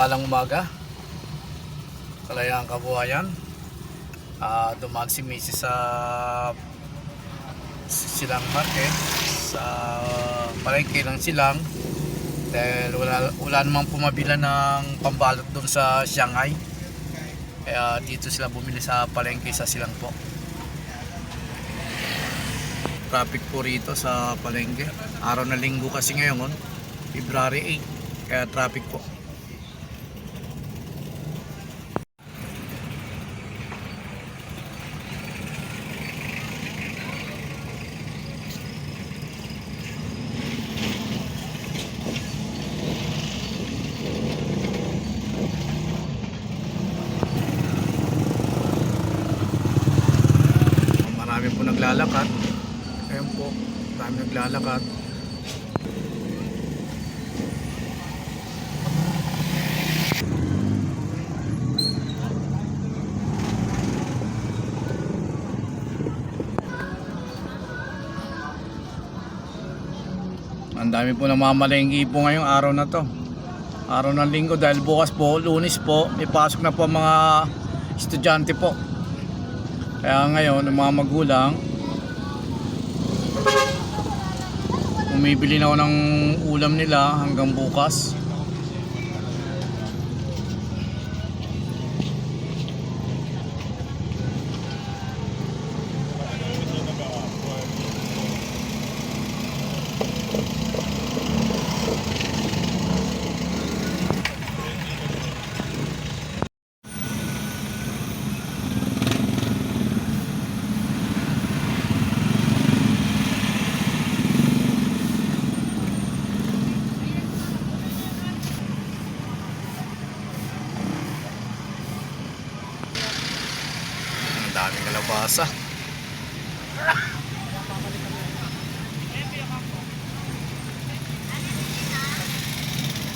Mapagpalang umaga, kalayang kabuhayan. Dumaan si Mrs. sa Silang Market, sa palengke ng Silang, dahil wala namang pumabila ng pambalot doon sa Shanghai. Kaya dito sila bumili sa palengke sa Silang po. Traffic po rito sa palengke. Araw na linggo kasi ngayon, February 8, kaya traffic po. Marami po naglalakad. Ayun po, marami naglalakad. Ang dami po namamalengke po ngayong araw na to. Araw ng linggo dahil bukas po, Lunes po, may pasok na po mga estudyante po. Kaya ngayon, ang mga magulang, bumibili na ako ng ulam nila hanggang bukas. Ang daming kalabasa.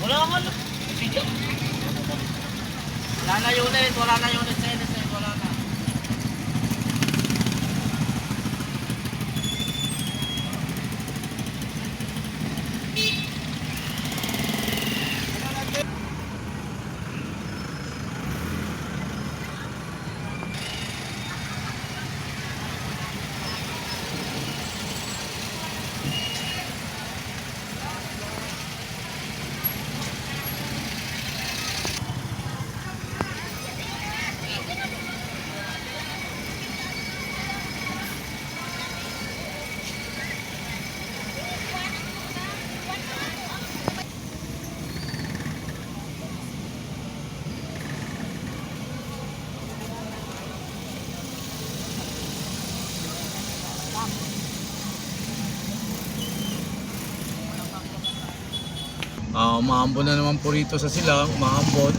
Wala ka lang. Wala na unit, wala na unit sa NSN, wala na. Umaambon na naman po rito sa Silang, umaambon.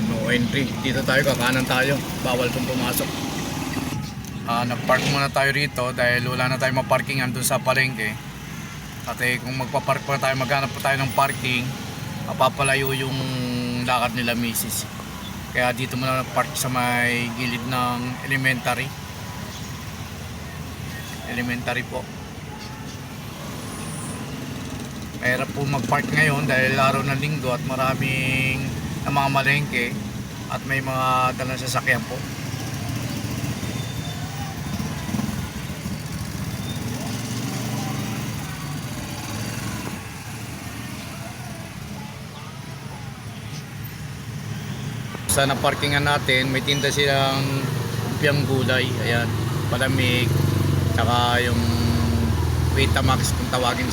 No entry, dito tayo, kakanan tayo, bawal pong pumasok. Nagpark muna tayo rito dahil wala na tayo maparkingan doon sa palengke. At kung magpapark pa tayo, maghanap pa tayo ng parking, mapapalayo yung lakad nila misis. Kaya dito muna nagpark sa may gilid ng elementary. Elementary po. Mahirap po magpark ngayon dahil araw ng linggo at maraming namamalengke at may mga dalang sasakyan po. Sa naparkingan natin, may tinda silang lumpiang gulay, ayan, palamig, tsaka yung Vitamax kung tawagin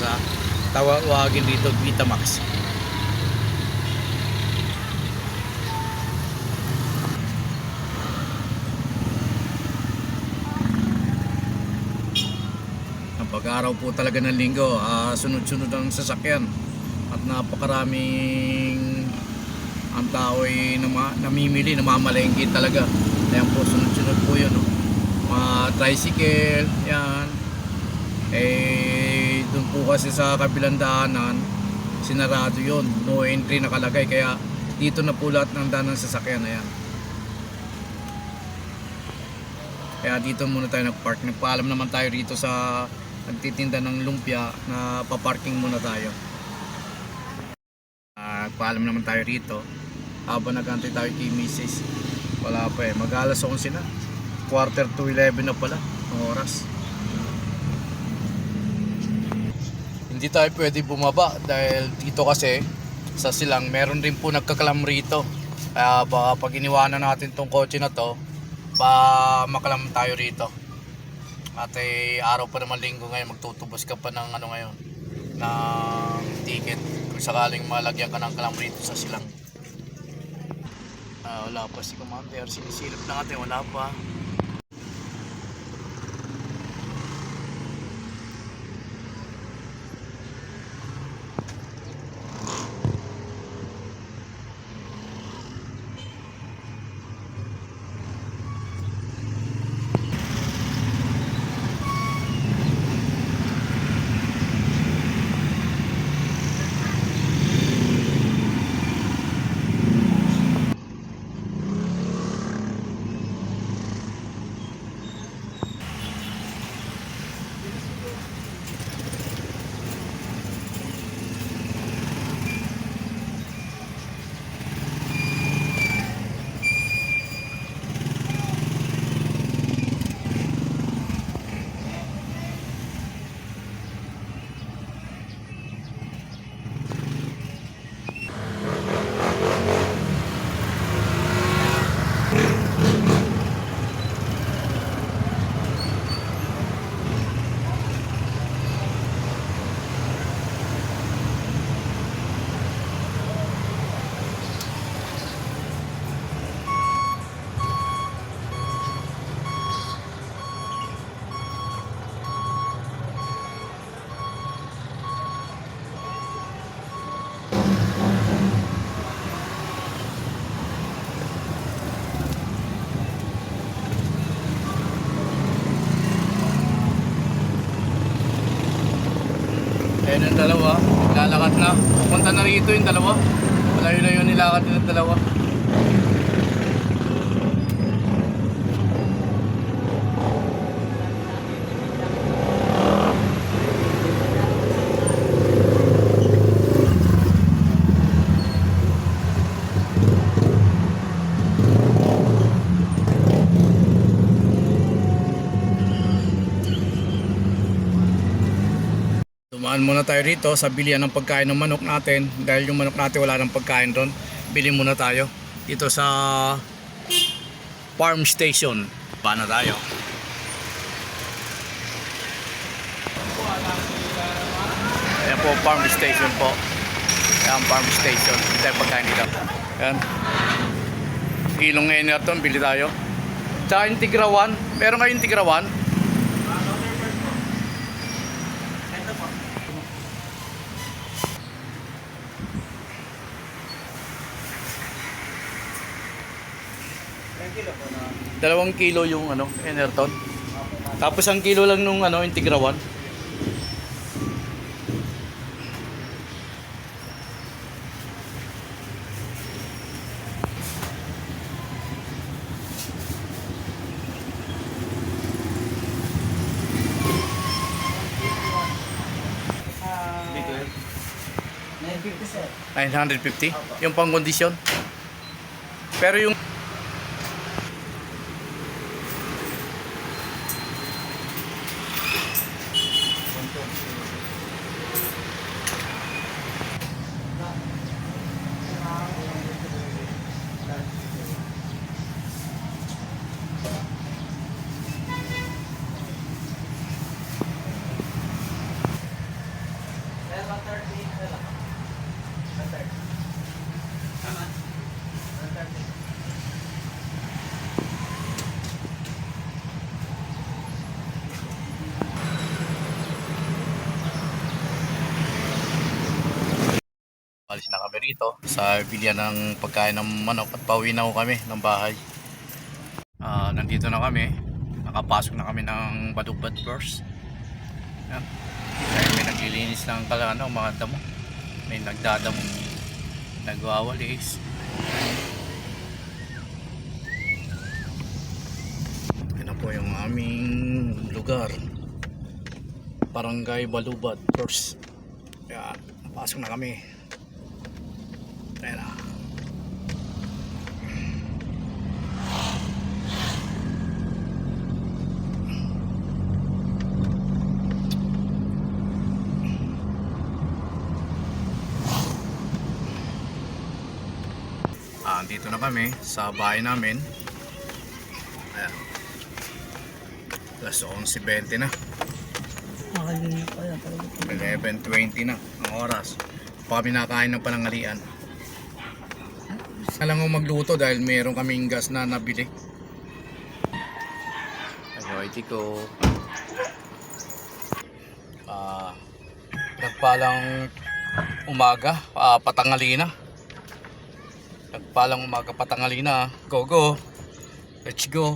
dito, Vitamax. Ang pag-araw po talaga ng linggo, sunod-sunod ang sasakyan at napakaraming ang tao ay namimili, namamalengke talaga. Ayan po, sunod-sunod po yun, no? Mga tricycle, yan. Doon po kasi sa kabilang daanan, sinarado yon, no entry nakalagay, kaya dito na po lahat ng daan ng sasakyan na yan. Kaya dito muna tayo nagpark. Nagpaalam naman tayo rito sa nagtitinda ng lumpia na paparking muna tayo. Nagpaalam naman tayo rito habang nagantay tayo kay Mrs. Wala pa eh, mag-alas 11 na, 11:45 na pala ang oras. Hindi tayo pwede bumaba dahil dito kasi sa silang meron rin po nagkakalam rito. Kaya baka pag iniwanan natin tong kotse na to, pa makalam tayo rito. At araw pa naman linggo ngayon, magtutubos ka pa ng ano ngayon, ng ticket kung sakaling malagyan ka ng kalam rito sa silang. Wala pa si Commander, sinisilip na natin, wala pa. Ayan yung dalawa, lalakad na. Pupunta na rito yung dalawa. Malayo-layo nilakad yung dalawa. Dumaan muna tayo rito sa bilihan ng pagkain ng manok natin. Dahil yung manok natin wala ng pagkain doon, bili muna tayo dito sa farm station. Paano tayo? Ayan po, farm station po. Ayan, farm station. Bili tayo pagkain dito. Ayan. Kilong Enerton, bili tayo. Tsaka yung tigrawan. Meron kayong tigrawan? Dalawang kilo yung ano, Enerton. Tapos ang kilo lang nung ano, Integrawan. $950 yung pang kondisyon. Pero yung alis na kami rito sa bilihan ng pagkain ng manok at pauwi na kami ng bahay. Nandito na kami, nakapasok na kami ng Badug-Bad First. Yan. Dahil may naglilinis ng mga damo. May nagdadamong nagwawalis. Yan na po yung aming lugar. Barangay Balubat first. Yan, pasok na kami. Ayan na. Dito na kami sa bahay namin. Ayan. Alas 11:20 na. 11:20 na ang oras. Pa kami nakain ng panangalian. Alam mo magluto dahil meron kaming gas na nabili. Ay, Chico. Nagpalang umaga, patangali na. Nagpalang umaga, patangali na. Go, go. Let's go.